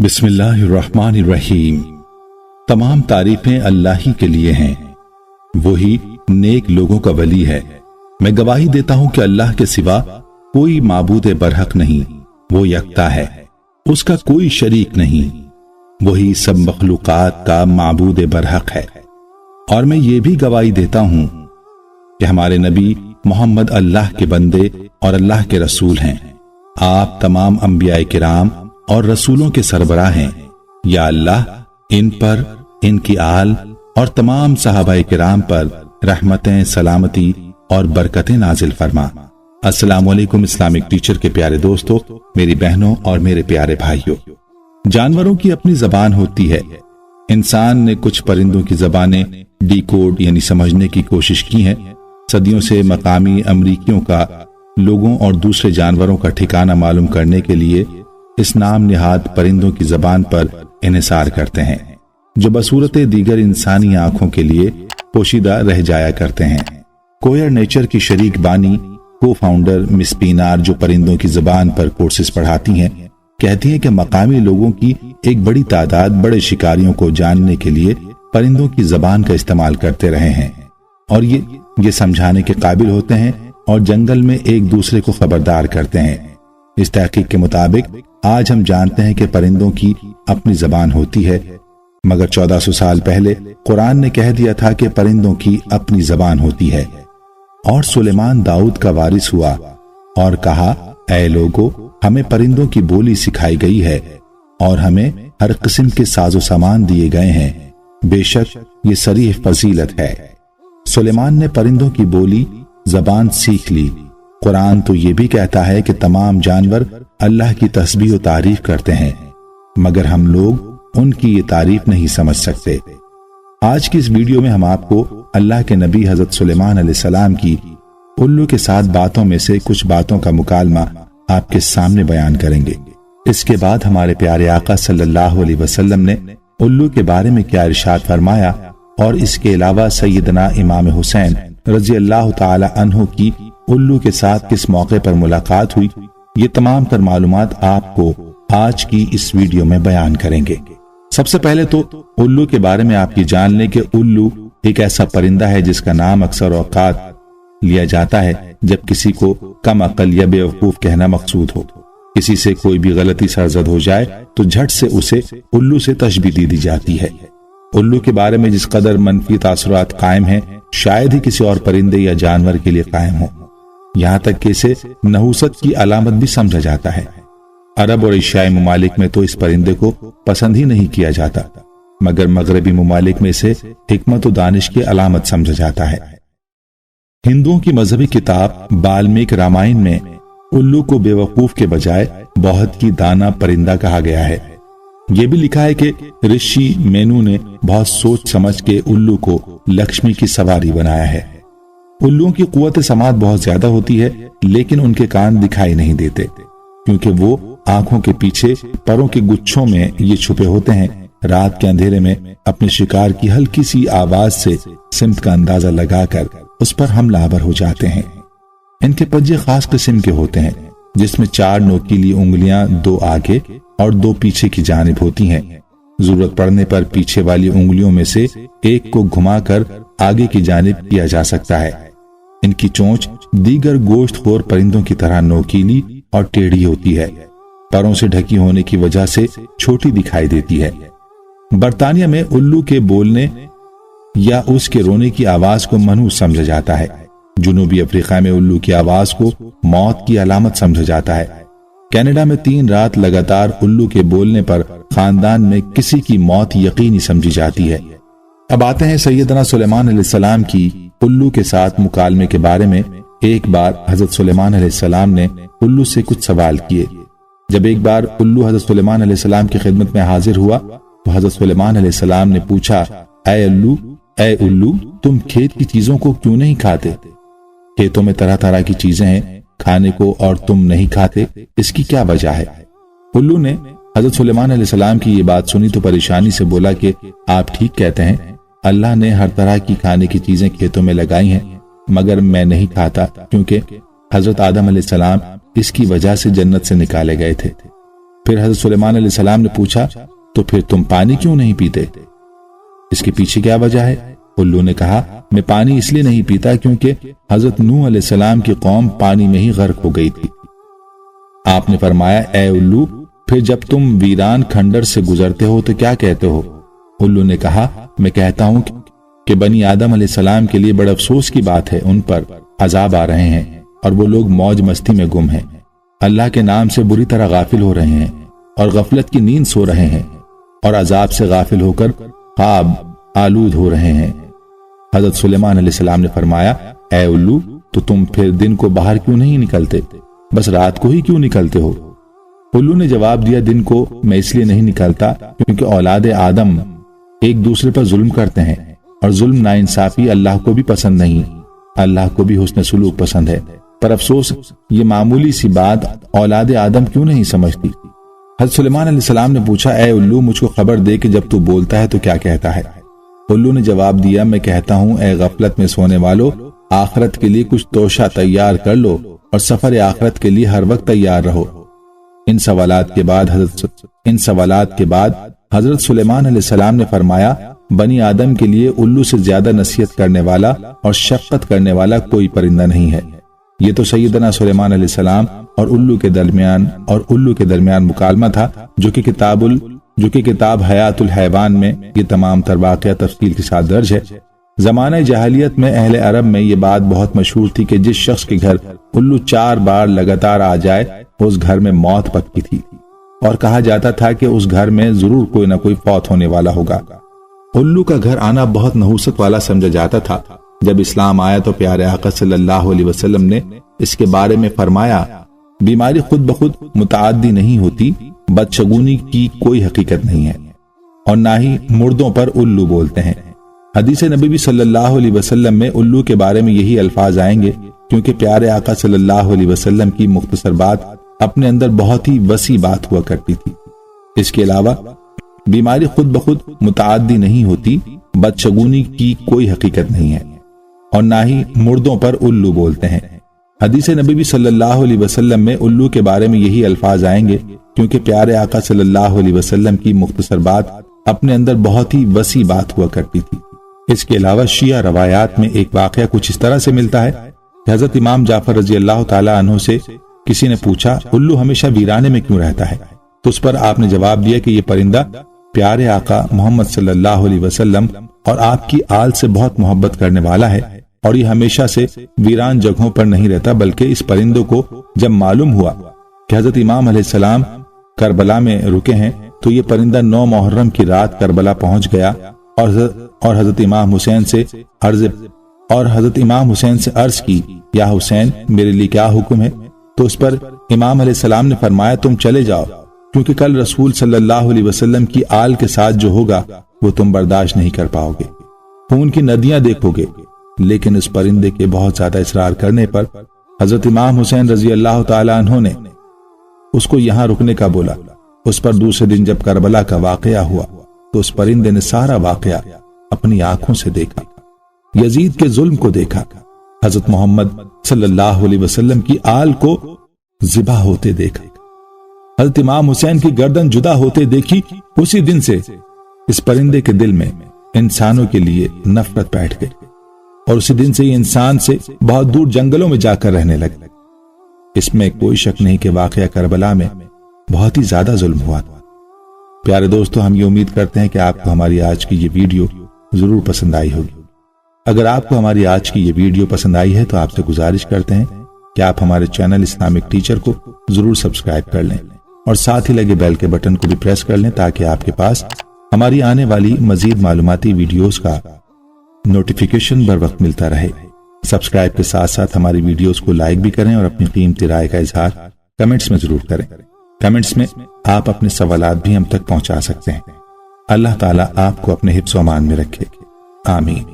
بسم اللہ الرحمن الرحیم۔ تمام تعریفیں اللہ ہی کے لیے ہیں، وہی نیک لوگوں کا ولی ہے۔ میں گواہی دیتا ہوں کہ اللہ کے سوا کوئی معبود برحق نہیں، وہ یکتا ہے، اس کا کوئی شریک نہیں، وہی سب مخلوقات کا معبود برحق ہے۔ اور میں یہ بھی گواہی دیتا ہوں کہ ہمارے نبی محمد اللہ کے بندے اور اللہ کے رسول ہیں۔ آپ تمام انبیاء کرام اور رسولوں کے سربراہ ہیں۔ یا اللہ ان پر، ان کی آل اور تمام صحابہ کرام پر رحمتیں، سلامتی اور برکتیں نازل فرما۔ السلام علیکم اسلامک ٹیچر کے پیارے دوستو، میری بہنوں اور میرے پیارے بھائیوں۔ جانوروں کی اپنی زبان ہوتی ہے۔ انسان نے کچھ پرندوں کی زبانیں ڈی کوڈ یعنی سمجھنے کی کوشش کی ہیں۔ صدیوں سے مقامی امریکیوں کا لوگوں اور دوسرے جانوروں کا ٹھکانہ معلوم کرنے کے لیے اس نام نہاد پرندوں کی زبان پر انحصار کرتے ہیں، جو بصورت دیگر انسانی آنکھوں کے لیے پوشیدہ رہ جایا کرتے ہیں۔ کوئر نیچر کی شریک بانی کو فاؤنڈر مس پینار، جو پرندوں کی زبان پر کورسز پڑھاتی ہیں، کہتی ہیں کہ مقامی لوگوں کی ایک بڑی تعداد بڑے شکاریوں کو جاننے کے لیے پرندوں کی زبان کا استعمال کرتے رہے ہیں، اور یہ سمجھانے کے قابل ہوتے ہیں اور جنگل میں ایک دوسرے کو خبردار کرتے ہیں۔ اس تحقیق کے مطابق آج ہم جانتے ہیں کہ پرندوں کی اپنی زبان ہوتی ہے، مگر 1400 سال پہلے قرآن نے کہہ دیا تھا کہ پرندوں کی اپنی زبان ہوتی ہے۔ اور سلیمان داؤد کا وارث ہوا اور کہا، اے لوگو، ہمیں پرندوں کی بولی سکھائی گئی ہے اور ہمیں ہر قسم کے ساز و سامان دیے گئے ہیں، بے شک یہ صریح فضیلت ہے۔ سلیمان نے پرندوں کی بولی زبان سیکھ لی۔ قرآن تو یہ بھی کہتا ہے کہ تمام جانور اللہ کی تسبیح و تعریف کرتے ہیں، مگر ہم لوگ ان کی یہ تعریف نہیں سمجھ سکتے۔ آج کی اس ویڈیو میں ہم آپ کو اللہ کے نبی حضرت سلیمان علیہ السلام کی الو کے ساتھ باتوں میں سے کچھ باتوں کا مکالمہ آپ کے سامنے بیان کریں گے۔ اس کے بعد ہمارے پیارے آقا صلی اللہ علیہ وسلم نے الو کے بارے میں کیا ارشاد فرمایا، اور اس کے علاوہ سیدنا امام حسین رضی اللہ تعالی عنہ کی الو کے ساتھ کس موقع پر ملاقات ہوئی، یہ تمام تر معلومات آپ کو آج کی اس ویڈیو میں بیان کریں گے۔ سب سے پہلے تو الو کے بارے میں آپ یہ جان لیں کہ الو ایک ایسا پرندہ ہے جس کا نام اکثر اوقات لیا جاتا ہے جب کسی کو کم عقل یا بے وقوف کہنا مقصود ہو۔ کسی سے کوئی بھی غلطی سرزد ہو جائے تو جھٹ سے اسے الو سے تشبیہ دی جاتی ہے۔ الو کے بارے میں جس قدر منفی تاثرات قائم ہیں، شاید ہی کسی اور پرندے یا جانور کے لیے قائم ہو، یہاں تک کہ اسے نحوست کی علامت بھی سمجھا جاتا ہے۔ عرب اور ایشیائی ممالک میں تو اس پرندے کو پسند ہی نہیں کیا جاتا، مگر مغربی ممالک میں اسے حکمت و دانش کی علامت سمجھا جاتا ہے۔ ہندوؤں کی مذہبی کتاب بالمیک رامائن میں الو کو بے وقوف کے بجائے بہت ہی دانا پرندہ کہا گیا ہے۔ یہ بھی لکھا ہے کہ رشی مینو نے بہت سوچ سمجھ کے الو کو لکشمی کی سواری بنایا ہے۔ الوؤں کی قوت سماعت بہت زیادہ ہوتی ہے، لیکن ان کے کان دکھائی نہیں دیتے، کیونکہ وہ آنکھوں کے پیچھے پروں کے گچھوں میں یہ چھپے ہوتے ہیں۔ رات کے اندھیرے میں اپنے شکار کی ہلکی سی آواز سے سمت کا اندازہ لگا کر اس پر حملہ آور ہو جاتے ہیں۔ ان کے پنجے خاص قسم کے ہوتے ہیں، جس میں 4 نوکیلی انگلیاں 2 آگے اور 2 پیچھے کی جانب ہوتی ہیں۔ ضرورت پڑنے پر پیچھے والی انگلیوں میں سے ایک کو گھما کر آگے کی جانب کیا جا سکتا ہے۔ ان کی چونچ دیگر گوشت خور پرندوں کی طرح نوکیلی اور ٹیڑھی ہوتی ہے، پروں سے ڈھکی ہونے کی وجہ سے چھوٹی دکھائی دیتی ہے۔ برطانیہ میں الو کے بولنے یا اس کے رونے کی آواز کو منحوس سمجھا جاتا ہے۔ جنوبی افریقہ میں الو کی آواز کو موت کی علامت سمجھا جاتا ہے۔ کینیڈا میں 3 رات لگاتار الو کے بولنے پر خاندان میں کسی کی موت یقینی سمجھی جاتی ہے۔ اب آتے ہیں سیدنا سلیمان علیہ السلام کی الو کے ساتھ مکالمے کے بارے میں۔ ایک بار حضرت سلیمان علیہ السلام نے الو سے کچھ سوال کیے۔ جب ایک بار الو حضرت سلیمان علیہ السلام کی خدمت میں حاضر ہوا تو حضرت سلیمان علیہ السلام نے پوچھا، اے الو، تم کھیت کی چیزوں کو کیوں نہیں کھاتے؟ کھیتوں میں طرح طرح کی چیزیں ہیں کھانے کو اور تم نہیں کھاتے، اس کی کیا وجہ ہے؟ الو نے حضرت سلیمان علیہ السلام کی یہ بات سنی تو پریشانی سے بولا کہ آپ ٹھیک کہتے ہیں، اللہ نے ہر طرح کی کھانے کی چیزیں کھیتوں میں لگائی ہیں، مگر میں نہیں کھاتا، کیونکہ حضرت آدم علیہ السلام اس کی وجہ سے جنت سے نکالے گئے تھے۔ پھر حضرت سلیمان علیہ السلام نے پوچھا تو پھر تم پانی کیوں نہیں پیتے؟ اس کے پیچھے کیا وجہ ہے؟ الو نے کہا میں پانی اس لیے نہیں پیتا کیونکہ حضرت نوح علیہ السلام کی قوم پانی میں ہی غرق ہو گئی تھی۔ آپ نے فرمایا اے الو پھر جب تم ویران کھنڈر سے گزرتے ہو تو کیا کہتے ہو؟ الو نے کہا میں کہتا ہوں کہ بنی آدم علیہ السلام کے لیے بڑے افسوس کی بات ہے، ان پر عذاب آ رہے ہیں اور وہ لوگ موج مستی میں گم ہیں، اللہ کے نام سے بری طرح غافل ہو رہے ہیں اور غفلت کی نیند سو رہے ہیں اور عذاب سے غافل ہو کر خواب آلود ہو رہے ہیں۔ حضرت سلیمان علیہ السلام نے فرمایا اے الو تو تم پھر دن کو باہر کیوں نہیں نکلتے، بس رات کو ہی کیوں نکلتے ہو؟ الو نے جواب دیا دن کو میں اس لیے نہیں نکلتا کیونکہ اولاد آدم ایک دوسرے پر ظلم کرتے ہیں اور ظلم ناانصافی اللہ کو بھی پسند نہیں، اللہ کو بھی حسن سلوک پسند ہے، پر افسوس یہ معمولی سی بات اولاد آدم کیوں نہیں سمجھتی۔ حضرت سلیمان علیہ السلام نے پوچھا اے الو مجھ کو خبر دے کہ جب تو بولتا ہے تو کیا کہتا ہے؟ الو نے جواب دیا میں کہتا ہوں اے غفلت میں سونے والو آخرت کے لیے کچھ توشہ تیار کر لو اور سفر آخرت کے لیے ہر وقت تیار رہو۔ ان سوالات کے بعد حضرت سلیمان علیہ السلام نے فرمایا بنی آدم کے لیے الو سے زیادہ نصیحت کرنے والا اور شفقت کرنے والا کوئی پرندہ نہیں ہے۔ یہ تو سیدنا سلیمان علیہ السلام اور الو کے درمیان مکالمہ تھا جو کہ کتاب حیات الحیوان میں یہ تمام تر واقعہ تفصیل کے ساتھ درج ہے۔ زمانہ جاہلیت میں اہل عرب میں یہ بات بہت مشہور تھی کہ جس شخص کے گھر الو 4 بار لگاتار آ جائے اس گھر میں موت پکی تھی اور کہا جاتا تھا کہ اس گھر میں ضرور کوئی نہ کوئی فوت ہونے والا ہوگا۔ الو کا گھر آنا بہت نحوست والا سمجھا جاتا تھا۔ جب اسلام آیا تو پیارے آقا صلی اللہ علیہ وسلم نے اس کے بارے میں فرمایا بیماری خود بخود متعدی نہیں ہوتی، بدشگونی کی کوئی حقیقت نہیں ہے اور نہ ہی مردوں پر الو بولتے ہیں۔ حدیث نبی صلی اللہ علیہ وسلم میں الو کے بارے میں یہی الفاظ آئیں گے کیونکہ پیارے آقا صلی اللہ علیہ وسلم کی مختصر بات اپنے اندر بہت ہی وسیع بات ہوا کرتی تھی۔ اس کے علاوہ بیماری خود بخود متعدی نہیں ہوتی، بدشگونی کی کوئی حقیقت نہیں ہے اور نہ ہی مردوں پر الو بولتے ہیں۔ حدیث نبی صلی اللہ علیہ وسلم میں الو کے بارے میں یہی الفاظ آئیں گے کیونکہ پیارے آقا صلی اللہ علیہ وسلم کی مختصر بات اپنے اندر بہت ہی وسیع بات ہوا کرتی تھی۔ اس کے علاوہ شیعہ روایات میں ایک واقعہ کچھ اس طرح سے ملتا ہے کہ حضرت امام جعفر رضی اللہ تعالی عنہ سے کسی نے پوچھا الو ہمیشہ ویرانے میں کیوں رہتا ہے؟ تو اس پر آپ نے جواب دیا کہ یہ پرندہ پیارے آقا محمد صلی اللہ علیہ وسلم اور آپ کی آل سے بہت محبت کرنے والا ہے اور یہ ہمیشہ سے ویران جگہوں پر نہیں رہتا، بلکہ اس پرندوں کو جب معلوم ہوا کہ حضرت امام علیہ السلام کربلا میں رکے ہیں تو یہ پرندہ 9 محرم کی رات کربلا پہنچ گیا اور حضرت امام حسین سے عرض کی یا حسین میرے لیے کیا حکم ہے؟ تو اس پر امام علیہ السلام نے فرمایا تم چلے جاؤ کیونکہ کل رسول صلی اللہ علیہ وسلم کی آل کے ساتھ جو ہوگا وہ تم برداشت نہیں کر پاؤ گے، خون کی ندیاں دیکھو گے۔ لیکن اس پرندے کے بہت زیادہ اصرار کرنے پر حضرت امام حسین رضی اللہ تعالی عنہ نے اس کو یہاں رکنے کا بولا۔ اس پر دوسرے دن جب کربلا کا واقعہ ہوا تو اس پرندے نے سارا واقعہ اپنی آنکھوں سے دیکھا، یزید کے ظلم کو دیکھا، حضرت محمد صلی اللہ علیہ وسلم کی آل کو ذبح ہوتے دیکھا، حضرت امام حسین کی گردن جدا ہوتے دیکھی۔ اسی دن سے اس پرندے کے دل میں انسانوں کے لیے نفرت بیٹھ گئی اور اسی دن سے یہ انسان سے بہت دور جنگلوں میں جا کر رہنے لگے۔ اس میں کوئی شک نہیں کہ واقعہ کربلا میں بہت ہی زیادہ ظلم ہوا تھا۔ پیارے دوستو، ہم یہ امید کرتے ہیں کہ آپ کو ہماری آج کی یہ ویڈیو ضرور پسند آئی ہوگی۔ اگر آپ کو ہماری آج کی یہ ویڈیو پسند آئی ہے تو آپ سے گزارش کرتے ہیں کہ آپ ہمارے چینل اسلامک ٹیچر کو ضرور سبسکرائب کر لیں اور ساتھ ہی لگے بیل کے بٹن کو بھی پریس کر لیں تاکہ آپ کے پاس ہماری آنے والی مزید معلوماتی ویڈیوز کا نوٹیفیکیشن بر وقت ملتا رہے۔ سبسکرائب کے ساتھ ساتھ ہماری ویڈیوز کو لائک بھی کریں اور اپنی قیمتی رائے کا اظہار کمنٹس میں ضرور کریں۔ کمنٹس میں آپ اپنے سوالات بھی ہم تک پہنچا سکتے ہیں۔ اللہ تعالیٰ آپ کو اپنے حفظ و امان میں رکھے، آمین۔